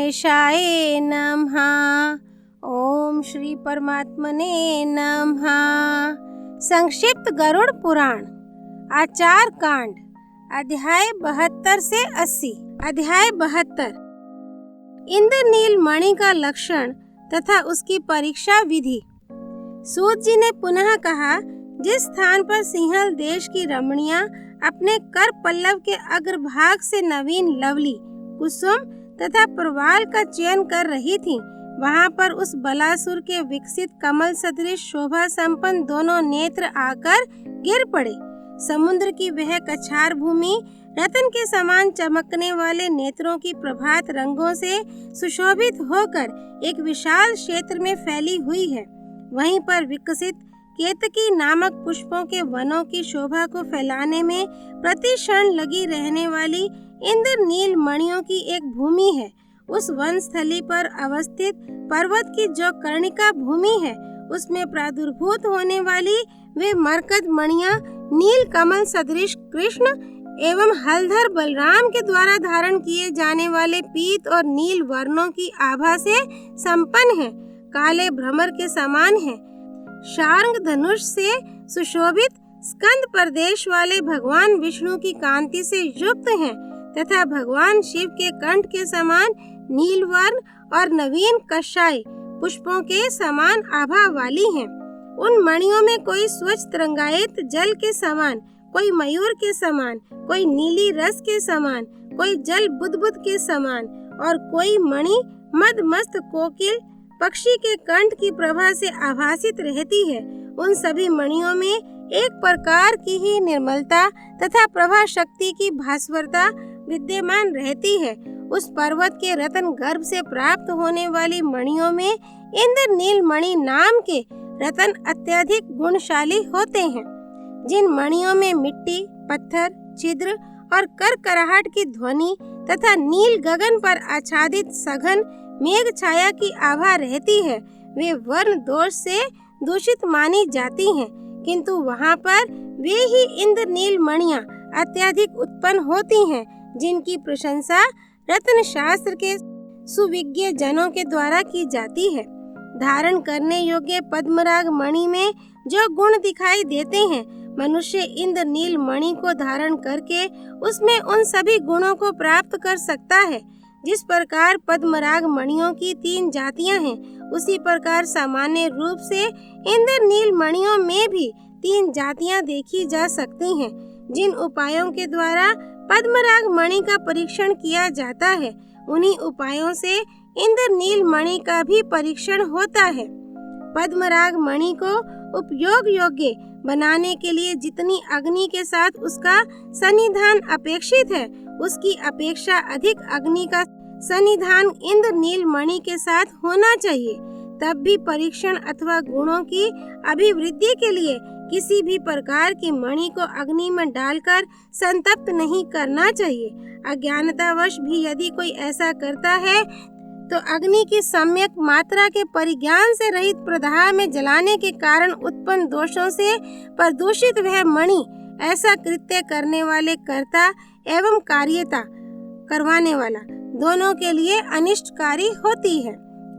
गणेशाय नमः। ओम श्री परमात्मने नमः। संक्षिप्त गरुड़ पुराण आचार कांड अध्याय 72 से 80। अध्याय 72 इंद्रनील मणि का लक्षण तथा उसकी परीक्षा विधि। सूत जी ने पुनः कहा, जिस स्थान पर सिंहल देश की रमणियां अपने कर पल्लव के अग्रभाग से नवीन लवली, कुसुम तथा प्रवाल का चयन कर रही थीं, वहां पर उस बलासुर के विकसित कमल सदृश शोभा संपन्न दोनों नेत्र आकर गिर पड़े। समुद्र की वह कछार भूमि रत्न के समान चमकने वाले नेत्रों की प्रभात रंगों से सुशोभित होकर एक विशाल क्षेत्र में फैली हुई है। वहीं पर विकसित केतकी नामक पुष्पों के वनों की शोभा को फैलाने में प्रति क्षण लगी रहने वाली इंद्रनील मणियों की एक भूमि है। उस वन स्थली पर अवस्थित पर्वत की जो कर्णिका भूमि है, उसमें प्रादुर्भूत होने वाली वे मरकत मणियां नील कमल सदृश कृष्ण एवं हलधर बलराम के द्वारा धारण किए जाने वाले पीत और नील वर्णों की आभा से संपन्न है, काले भ्रमर के समान है। शार्ंग धनुष से सुशोभित स्कंद प्रदेश वाले भगवान विष्णु की कांति से युक्त हैं तथा भगवान शिव के कंठ के समान नील वर्ण और नवीन कषाय पुष्पों के समान आभा वाली हैं। उन मणियों में कोई स्वच्छ तरंगायित जल के समान, कोई मयूर के समान, कोई नीली रस के समान, कोई जल बुदबुद के समान और कोई मणि मद मस्त कोकिल पक्षी के कंठ की प्रभा से आभासित रहती है। उन सभी मणियों में एक प्रकार की ही निर्मलता तथा प्रभा शक्ति की भास्वरता विद्यमान रहती है। उस पर्वत के रत्न गर्भ से प्राप्त होने वाली मणियों में इंद्रनील मणि नाम के रत्न अत्यधिक गुणशाली होते हैं। जिन मणियों में मिट्टी, पत्थर, छिद्र और करकराहट की ध्वनि तथा नील गगन पर आच्छादित सघन मेघ छाया की आभा रहती है, वे वर्ण दोष से दूषित मानी जाती हैं, किंतु वहाँ पर वे ही इंद्रनील मणियाँ अत्यधिक उत्पन्न होती हैं, जिनकी प्रशंसा रत्न शास्त्र के सुविज्ञ जनों के द्वारा की जाती है। धारण करने योग्य पद्मराग मणि में जो गुण दिखाई देते हैं, मनुष्य इंद्रनील मणि को धारण करके उसमें उन सभी गुणों को प्राप्त कर सकता है। जिस प्रकार पद्मराग मणियों की 3 जातियां हैं, उसी प्रकार सामान्य रूप से इंद्रनील मणियों में भी 3 जातियां देखी जा सकती हैं। जिन उपायों के द्वारा पद्मराग मणि का परीक्षण किया जाता है, उन्हीं उपायों से इंद्रनील मणि का भी परीक्षण होता है। पद्मराग मणि को उपयोग योग्य बनाने के लिए जितनी अग्नि के साथ उसका सन्निधान अपेक्षित है, उसकी अपेक्षा अधिक अग्नि का सन्निधान इंद्रनील मणि के साथ होना चाहिए। तब भी परीक्षण अथवा गुणों की अभिवृद्धि के लिए किसी भी प्रकार की मणि को अग्नि में डालकर संतप्त नहीं करना चाहिए। अज्ञानतावश भी यदि कोई ऐसा करता है तो अग्नि की सम्यक मात्रा के परिज्ञान से रहित प्रदाह में जलाने के कारण उत्पन्न दोषों से प्रदूषित वह मणि ऐसा कृत्य करने वाले कर्ता एवं कार्यता करवाने वाला दोनों के लिए अनिष्टकारी होती है।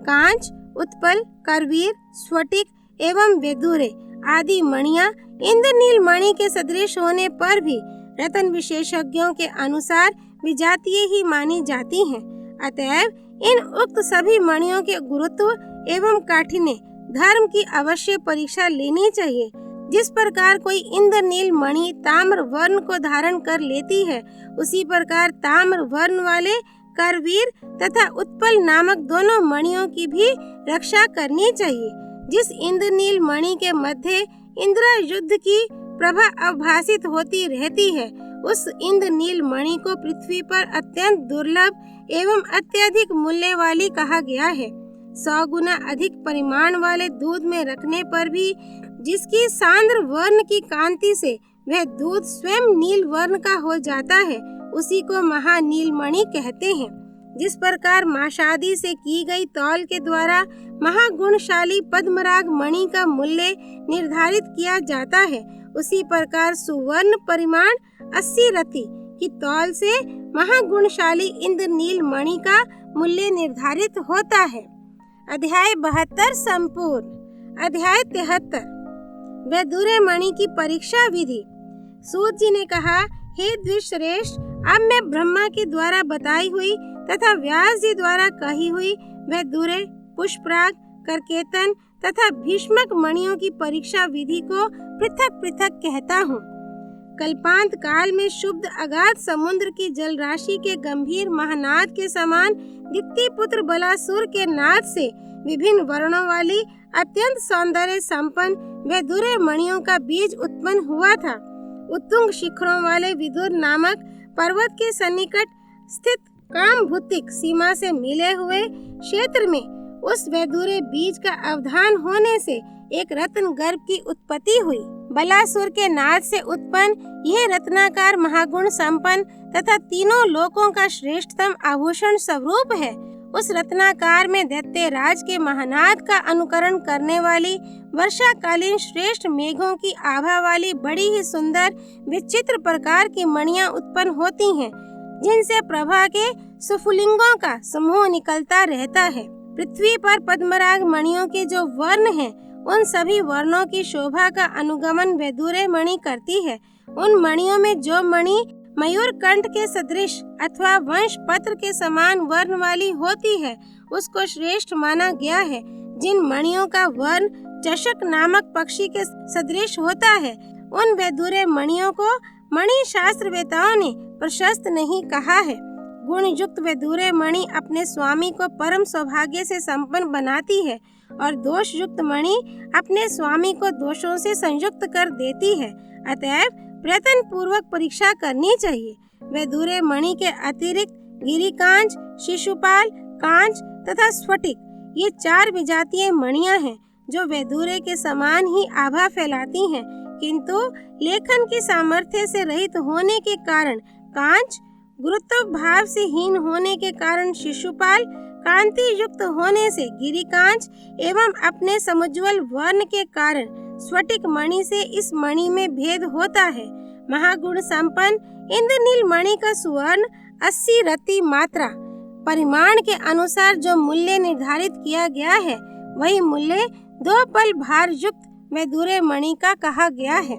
कांच, उत्पल, करवीर, स्फटिक एवं वेदुरे आदि मणियां इंद्रनील मणि के सदृश होने पर भी रत्न विशेषज्ञों के अनुसार विजातीय ही मानी जाती हैं। अतएव इन उक्त सभी मणियों के गुरुत्व एवं काठिन्य धर्म की अवश्य परीक्षा लेनी चाहिए। जिस प्रकार कोई इंद्रनील मणि ताम्र वर्ण को धारण कर लेती है, उसी प्रकार ताम्र वर्ण वाले करवीर तथा उत्पल नामक दोनों मणियों की भी रक्षा करनी चाहिए। जिस इंद्रनील मणि के मध्य इंद्र युद्ध की प्रभा अवभासित होती रहती है, उस इंद्रनील मणि को पृथ्वी पर अत्यंत दुर्लभ एवं अत्यधिक मूल्य वाली कहा गया है। 100 गुना अधिक परिमाण वाले दूध में रखने पर भी जिसकी सांद्र वर्ण की कांति से वह दूध स्वयं नील वर्ण का हो जाता है, उसी को महानील मणि कहते हैं। जिस प्रकार माशादी से की गई तौल के द्वारा महागुणशाली पद्मराग मणि का मूल्य निर्धारित किया जाता है, उसी प्रकार सुवर्ण परिमाण 80 रति की तौल से महागुणशाली इंद्रनील मणि का मूल्य निर्धारित होता है। अध्याय 72 संपूर्ण। अध्याय 73 वैदुर्य मणि की परीक्षा विधि। सूत जी ने कहा, हे द्विजश्रेष्ठ, अब मैं ब्रह्मा के द्वारा बताई हुई तथा व्यास जी द्वारा कही हुई वैदुर्य, पुष्पराग, करकेतन तथा भीष्मक मणियों की परीक्षा विधि को पृथक पृथक कहता हूँ। कल्पांत काल में शुद्ध अगाध समुद्र की जल राशि के गंभीर महानाद के समान दिति पुत्र बलासुर के नाद से विभिन्न वर्णों वाली अत्यंत सौंदर्य संपन्न वैदुर्य मणियों का बीज उत्पन्न हुआ था। उत्तुंग शिखरों वाले विदुर नामक पर्वत के सन्निकट स्थित कामभूतिक सीमा से मिले हुए क्षेत्र में उस वैदुर्य बीज का अवधान होने से एक रत्न गर्भ की उत्पत्ति हुई। बलासुर के नाद से उत्पन्न यह रत्नाकार महागुण संपन्न तथा तीनों लोकों का श्रेष्ठतम आभूषण स्वरूप है। उस रत्नाकार में दैत्य राज के महानाद का अनुकरण करने वाली वर्षाकालीन श्रेष्ठ मेघों की आभा वाली बड़ी ही सुंदर विचित्र प्रकार की मणियां उत्पन्न होती हैं, जिनसे प्रभा के सुफुलिंगों का समूह निकलता रहता है। पृथ्वी पर पद्मराग मणियों के जो वर्ण हैं, उन सभी वर्णों की शोभा का अनुगमन वैदुर्य मणि करती है। उन मणियों में जो मणि मयूर कंठ के सदृश अथवा वंश पत्र के समान वर्ण वाली होती है, उसको श्रेष्ठ माना गया है। जिन मणियों का वर्ण चषक नामक पक्षी के सदृश होता है, उन वैदुर्य मणियों को मणि शास्त्र वेताओं ने प्रशस्त नहीं कहा है। गुण युक्त वैदुर्य मणि अपने स्वामी को परम सौभाग्य से संपन्न बनाती है और दोष युक्त मणि अपने स्वामी को दोषों से संयुक्त कर देती है। अतएव प्रयत्न पूर्वक परीक्षा करनी चाहिए। वैदुर्य मणि के अतिरिक्त गिरिकांच, शिशुपाल, कांच तथा स्फटिक, ये 4 विजातीय मणियां हैं जो वैदुर्य के समान ही आभा फैलाती हैं, किंतु लेखन की सामर्थ्य से रहित होने के कारण कांच, गुरुत्व भाव से हीन होने के कारण शिशुपाल, कांति युक्त होने से गिरिकांच एवं अपने समुज्वल वर्ण के कारण स्फटिक मणि से इस मणि में भेद होता है। महागुण संपन्न इंद्रनील मणि का सुवर्ण 80 रति मात्रा परिमाण के अनुसार जो मूल्य निर्धारित किया गया है, वही मूल्य 2 पल भार युक्त वैदुर्य मणि का कहा गया है।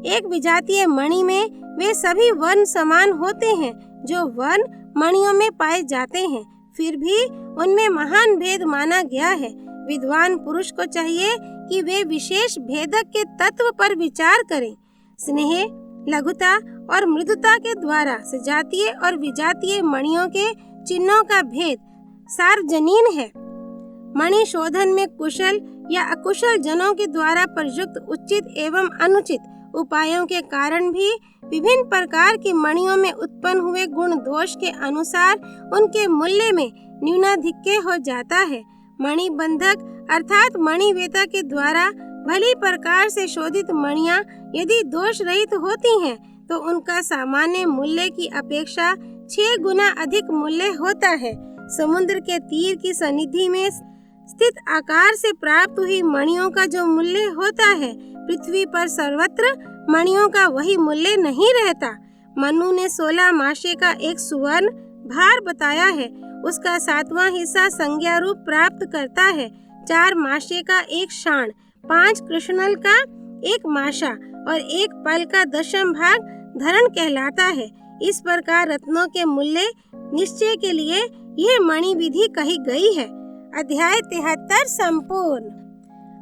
एक विजातीय मणि में वे सभी वर्ण समान होते हैं जो वर्ण मणियों में पाए जाते हैं, फिर भी उनमें महान भेद माना गया है। विद्वान पुरुष को चाहिए कि वे विशेष भेदक के तत्व पर विचार करें। स्नेह, लघुता और मृदुता के द्वारा सजातीय और विजातीय मणियों के चिन्हों का भेद सार्वजनीन है। मणि शोधन में कुशल या अकुशल जनों के द्वारा प्रयुक्त उचित एवं अनुचित उपायों के कारण भी विभिन्न प्रकार की मणियों में उत्पन्न हुए गुण दोष के अनुसार उनके मूल्य में न्यूनाधिक्य हो जाता है। मणि बंधक अर्थात मणि वेता के द्वारा भली प्रकार से शोधित मणियां यदि दोष रहित होती हैं, तो उनका सामान्य मूल्य की अपेक्षा 6 गुना अधिक मूल्य होता है। समुद्र के तीर की सन्निधि में स्थित आकार से प्राप्त हुई मणियों का जो मूल्य होता है, पृथ्वी पर सर्वत्र मणियों का वही मूल्य नहीं रहता। मनु ने 16 माशे का एक सुवर्ण भार बताया है, उसका 7वां हिस्सा संज्ञा रूप प्राप्त करता है। 4 माशे का एक शाण, 5 कृष्णल का एक माशा और 1 पल का 10वां भाग धरण कहलाता है। इस प्रकार रत्नों के मूल्य निश्चय के लिए यह मणि विधि कही गई है। अध्याय 73 संपूर्ण।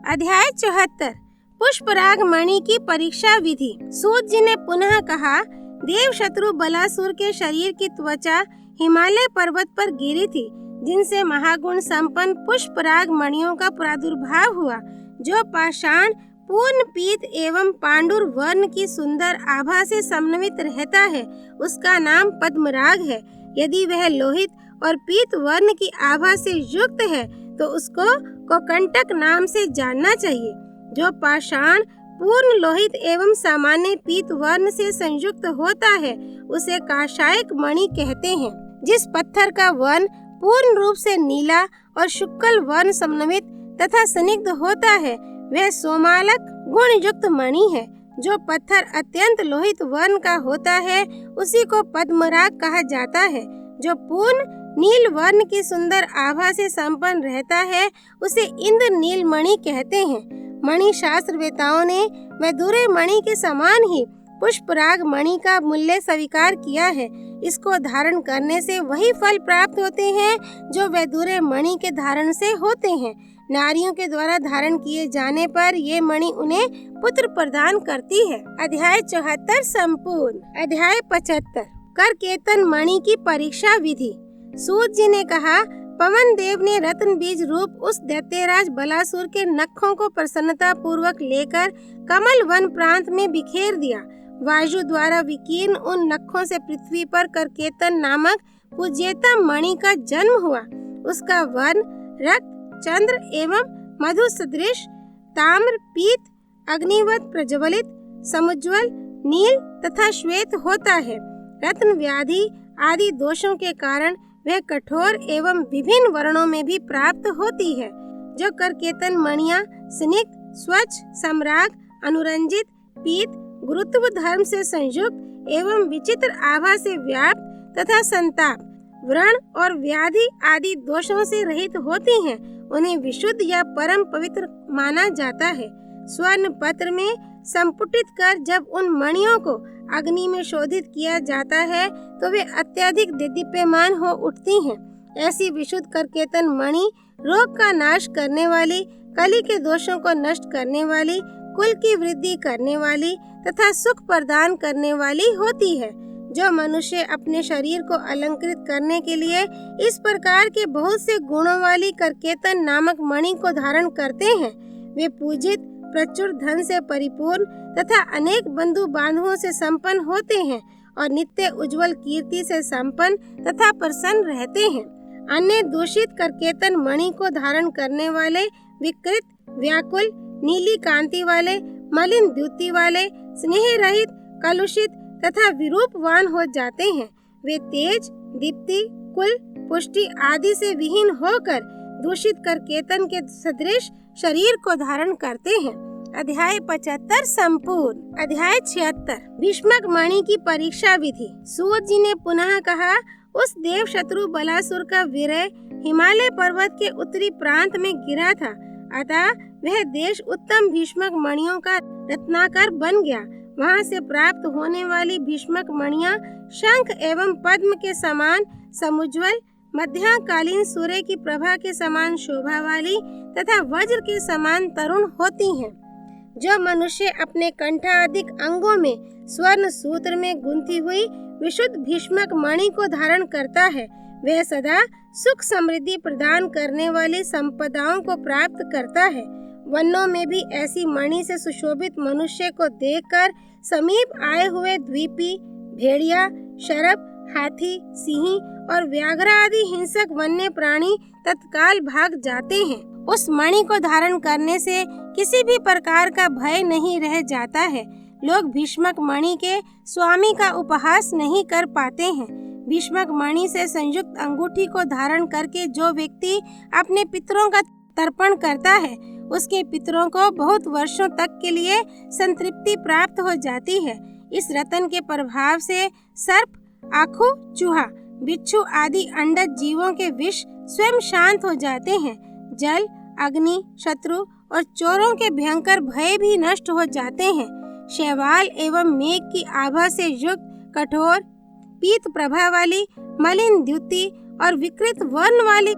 अध्याय 74 पुष्पराग मणि की परीक्षा विधि। सूत जी ने पुनः कहा, देव शत्रु बलासुर के शरीर की त्वचा हिमालय पर्वत पर गिरी थी, जिनसे महागुण संपन्न पुष्पराग मणियों का प्रादुर्भाव हुआ। जो पाषाण पूर्ण पीत एवं पांडुर वर्ण की सुंदर आभा से समन्वित रहता है, उसका नाम पद्मराग है। यदि वह लोहित और पीत वर्ण की आभा से युक्त है, तो उसको कोकंटक नाम से जानना चाहिए। जो पाषाण पूर्ण लोहित एवं सामान्य पीत वर्ण से संयुक्त होता है, उसे काशायक मणि कहते हैं। जिस पत्थर का वर्ण पूर्ण रूप से नीला और शुक्ल वर्ण समन्वित तथा स्निग्ध होता है, वह सोमालक गुण युक्त मणि है। जो पत्थर अत्यंत लोहित वर्ण का होता है, उसी को पद्मराग कहा जाता है। जो पूर्ण नील वर्ण की सुंदर आभा से संपन्न रहता है, उसे इंद्र नील मणि कहते हैं। मणि शास्त्रवेताओं ने वैदूर्य मणि के समान ही पुष्पराग मणि का मूल्य स्वीकार किया है। इसको धारण करने से वही फल प्राप्त होते हैं जो वैदूर्य मणि के धारण से होते हैं। नारियों के द्वारा धारण किए जाने पर ये मणि उन्हें पुत्र प्रदान करती है। अध्याय 74 संपूर्ण। अध्याय 75 करकेतन मणि की परीक्षा विधि। सूत जी ने कहा, पवन देव ने रत्न बीज रूप उस दैत्यराज बलासुर के नखों को प्रसन्नता पूर्वक लेकर कमल वन प्रांत में बिखेर दिया। वायु द्वारा विकीर्ण उन नखों से पृथ्वी पर करकेतन नामक पूज्यतम मणि का जन्म हुआ। उसका वर्ण रक्त, चंद्र एवं मधु सदृश, ताम्र, पीत, अग्निवत प्रज्वलित, समुज्वल, नील तथा श्वेत होता है। रत्न व्याधि आदि दोषों के कारण वह कठोर एवं विभिन्न वर्णों में भी प्राप्त होती है। जो करकेतन मणियां स्निग्ध, स्वच्छ, सम्राग, अनुरंजित, पीत, गुरुत्व धर्म से संयुक्त एवं विचित्र आभा से व्याप्त तथा संताप, व्रण और व्याधि आदि दोषों से रहित होती हैं, उन्हें विशुद्ध या परम पवित्र माना जाता है। स्वर्ण पत्र में संपुटित कर जब उन मणियों को अग्नि में शोधित किया जाता है तो वे अत्यधिक दीप्यमान हो उठती हैं। ऐसी विशुद्ध करकेतन मणि रोग का नाश करने वाली, कली के दोषों को नष्ट करने वाली, कुल की वृद्धि करने वाली तथा सुख प्रदान करने वाली होती है। जो मनुष्य अपने शरीर को अलंकृत करने के लिए इस प्रकार के बहुत से गुणों वाली करकेतन नामक मणि को धारण करते हैं, वे पूजित, प्रचुर धन से परिपूर्ण तथा अनेक बंधु बांधवों से संपन्न होते हैं और नित्य उज्जवल कीर्ति से संपन्न तथा प्रसन्न रहते हैं। अन्य दूषित करकेतन मणि को धारण करने वाले विकृत, व्याकुल, नीली कांति वाले, मलिन द्युति वाले, स्नेह रहित, कलुषित तथा विरूपवान हो जाते हैं। वे तेज, दीप्ति, कुल, पुष्टि आदि से विहीन होकर दूषित करकेतन के सदृश शरीर को धारण करते हैं। अध्याय 75 संपूर्ण। अध्याय 76 भीष्मक मणि की परीक्षा विधि। सूत जी ने पुनः कहा, उस देव शत्रु बलासुर का विरह हिमालय पर्वत के उत्तरी प्रांत में गिरा था, अतः वह देश उत्तम भीष्मक मणियों का रत्नाकर बन गया। वहाँ से प्राप्त होने वाली भीष्मक मणियां शंख एवं पद्म के समान समुज्वल, मध्यकालीन सूर्य की प्रभा के समान शोभा वाली तथा वज्र के समान तरुण होती हैं। जो मनुष्य अपने कंठाधिक अंगों में स्वर्ण सूत्र में गुंथी हुई विशुद्ध भीष्मक मणि को धारण करता है, वह सदा सुख समृद्धि प्रदान करने वाली संपदाओं को प्राप्त करता है। वनों में भी ऐसी मणि से सुशोभित मनुष्य को देखकर समीप आए हुए द्वीपी, भेड़िया, शरभ, हाथी, सिंह और व्याघ्र आदि हिंसक वन्य प्राणी तत्काल भाग जाते हैं। उस मणि को धारण करने से किसी भी प्रकार का भय नहीं रह जाता है। लोग भीष्मक मणि के स्वामी का उपहास नहीं कर पाते हैं। भीष्मक मणि से संयुक्त अंगूठी को धारण करके जो व्यक्ति अपने पितरों का तर्पण करता है, उसके पितरों को बहुत वर्षों तक के लिए संतृप्ति प्राप्त हो जाती है। इस रतन के प्रभाव से सर्प, आखू, चूहा, बिच्छू आदि अंडज जीवों के विष स्वयं शांत हो जाते हैं। जल, अग्नि, शत्रु और चोरों के भयंकर भय भी नष्ट हो जाते हैं। शैवाल एवं मेघ की आभा से युक्त कठोर, पीत प्रभा वाली, मलिन द्युति और विकृत वर्ण वाली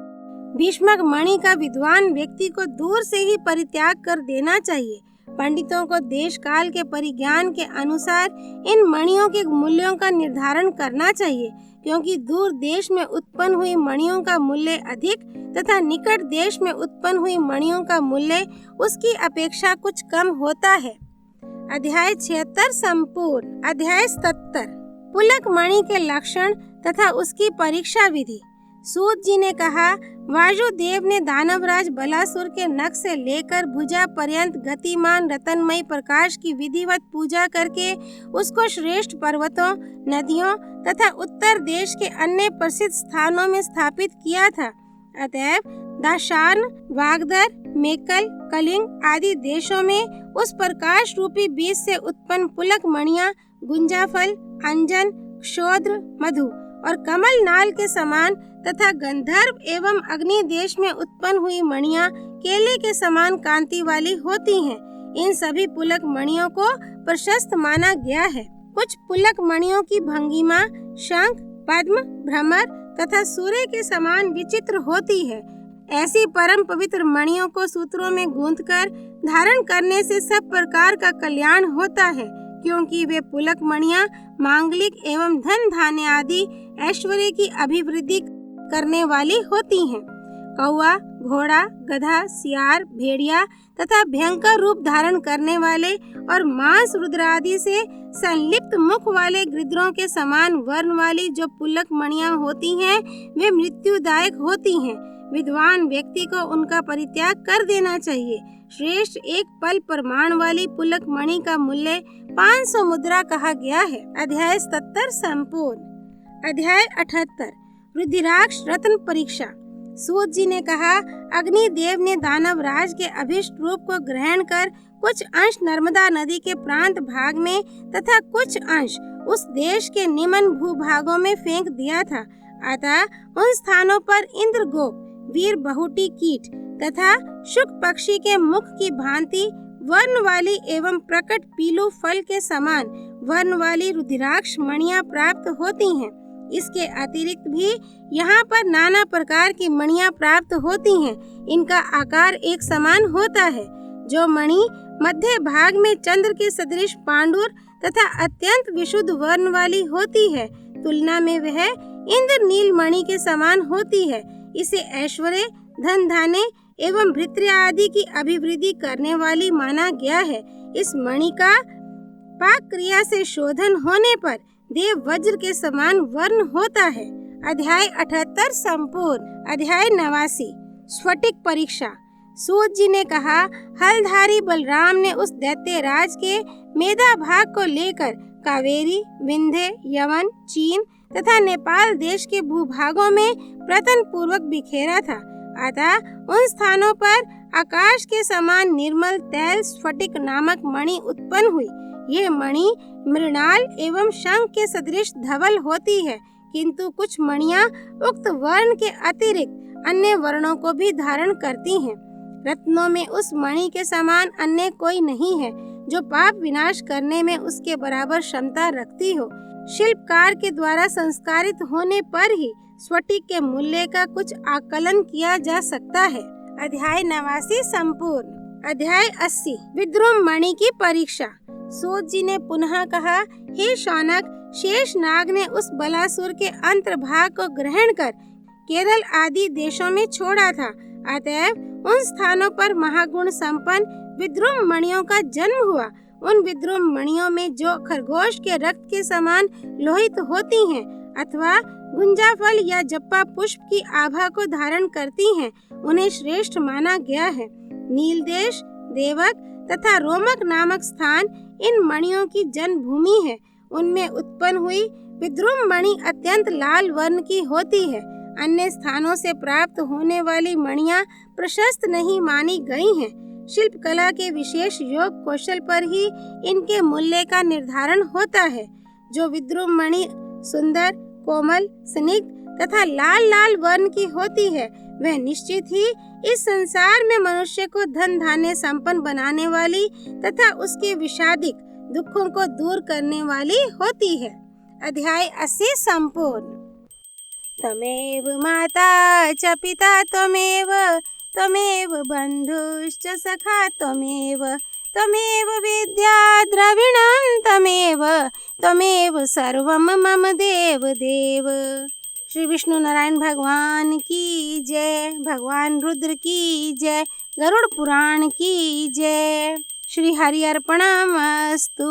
भीष्मक मणि का विद्वान व्यक्ति को दूर से ही परित्याग कर देना चाहिए। पंडितों को देश काल के परिज्ञान के अनुसार इन मणियों के मूल्यों का निर्धारण करना चाहिए, क्योंकि दूर देश में उत्पन्न हुई मणियों का मूल्य अधिक तथा निकट देश में उत्पन्न हुई मणियों का मूल्य उसकी अपेक्षा कुछ कम होता है। अध्याय 76 संपूर्ण। अध्याय 77 पुलक मणि के लक्षण तथा उसकी परीक्षा विधि। सूत जी ने कहा, वायुदेव ने दानवराज बलासुर के नख से लेकर भुजा पर्यंत गतिमान रतनमय प्रकाश की विधिवत पूजा करके उसको श्रेष्ठ पर्वतों, नदियों तथा उत्तर देश के अन्य प्रसिद्ध स्थानों में स्थापित किया था। अतएव दाशार्न, वागदर, मेकल, कलिंग आदि देशों में उस प्रकाश रूपी बीज से उत्पन्न पुलक मणियां गुंजाफल, अंजन, क्षोद्र, मधु और कमल नाल के समान तथा गंधर्व एवं अग्नि देश में उत्पन्न हुई मणियां केले के समान कांति वाली होती हैं। इन सभी पुलक मणियों को प्रशस्त माना गया है। कुछ पुलक मणियों की भंगिमा शंख, पद्म, भ्रमर तथा सूर्य के समान विचित्र होती है। ऐसी परम पवित्र मणियों को सूत्रों में गूंथकर धारण करने से सब प्रकार का कल्याण होता है, क्योंकि वे पुलक मणियां मांगलिक एवं धन धान्य आदि ऐश्वर्य की अभिवृद्धि करने वाली होती हैं। कौआ, घोड़ा, गधा, सियार, भेड़िया तथा भयंकर रूप धारण करने वाले और मांस रुद्र आदि से संलिप्त मुख वाले गिद्धों के समान वर्ण वाली जो पुलक मणियां होती हैं, वे मृत्युदायक होती हैं। विद्वान व्यक्ति को उनका परित्याग कर देना चाहिए। श्रेष्ठ एक पल प्रमाण वाली पुलक मणि का मूल्य 500 मुद्रा कहा गया है। अध्याय 77 संपूर्ण। अध्याय 78 रुद्राक्ष रत्न परीक्षा। सूत जी ने कहा, अग्नि देव ने दानव राज के अभिष्ट रूप को ग्रहण कर कुछ अंश नर्मदा नदी के प्रांत भाग में तथा कुछ अंश उस देश के निम्न भूभागों में फेंक दिया था। अतः उन स्थानों पर इंद्रगोप, वीर बहुटी कीट तथा शुक पक्षी के मुख की भांति वर्ण वाली एवं प्रकट पीलू फल के समान वर्ण वाली रुद्राक्ष मणियां प्राप्त होती हैं। इसके अतिरिक्त भी यहाँ पर नाना प्रकार की मणियां प्राप्त होती हैं। इनका आकार एक समान होता है। जो मणि मध्य भाग में चंद्र के सदृश पांडुर तथा अत्यंत विशुद्ध वर्ण वाली होती है, तुलना में वह इंद्रनील मणि के समान होती है। इसे ऐश्वर्य, धन धान्य एवं भृत्य आदि की अभिवृद्धि करने वाली माना गया है। इस मणि का पाक क्रिया से शोधन होने पर देव वज्र के समान वर्ण होता है। अध्याय 78 संपूर्ण। अध्याय 89 स्फटिक परीक्षा। सूत जी ने कहा, हलधारी बलराम ने उस दैत्य राज के मेधा भाग को लेकर कावेरी, विंध्य, यवन, चीन तथा नेपाल देश के भूभागों में प्रयत्न पूर्वक बिखेरा था। अतः उन स्थानों पर आकाश के समान निर्मल तैल स्फटिक नामक मणि उत्पन्न हुई। ये मणि मृणाल एवं शंख के सदृश धवल होती है, किंतु कुछ मणियां उक्त वर्ण के अतिरिक्त अन्य वर्णों को भी धारण करती हैं। रत्नों में उस मणि के समान अन्य कोई नहीं है जो पाप विनाश करने में उसके बराबर क्षमता रखती हो। शिल्पकार के द्वारा संस्कारित होने पर ही स्फटिक के मूल्य का कुछ आकलन किया जा सकता है। अध्याय 89 संपूर्ण। अध्याय 80 विद्रुम मणि की परीक्षा। सूत जी ने पुनः कहा, हे शौनक, शेष नाग ने उस बलासुर के अंतर्भाग को ग्रहण कर केरल आदि देशों में छोड़ा था। अतएव उन स्थानों पर महागुण संपन्न विद्रुम मणियों का जन्म हुआ। उन विद्रुम मणियों में जो खरगोश के रक्त के समान लोहित होती हैं अथवा गुंजा फल या जप्पा पुष्प की आभा को धारण करती हैं, उन्हें श्रेष्ठ माना गया है। नील देश, देवक तथा रोमक नामक स्थान इन मणियों की जन्मभूमि है। उनमें उत्पन्न हुई विद्रुम मणि अत्यंत लाल वर्ण की होती है। अन्य स्थानों से प्राप्त होने वाली मणियां प्रशस्त नहीं मानी गई हैं। शिल्प कला के विशेष योग कौशल पर ही इनके मूल्य का निर्धारण होता है। जो विद्रुम मणि सुंदर, कोमल, स्निग्ध तथा लाल लाल वर्ण की होती है, वह निश्चित ही इस संसार में मनुष्य को धन धान्य संपन्न बनाने वाली तथा उसके विषादिक दुखों को दूर करने वाली होती है। अध्याय 80 संपूर्ण। तमेव माता च पिता त्वमेव, त्वमेव बन्धुश्च सखा त्वमेव, त्वमेव विद्या द्रविणं त्वमेव, त्वमेव सर्वं मम देव देव। श्री विष्णु नारायण भगवान की जय। भगवान रुद्र की जय। गरुड़ पुराण की जय। श्री हरि अर्पणमस्तु।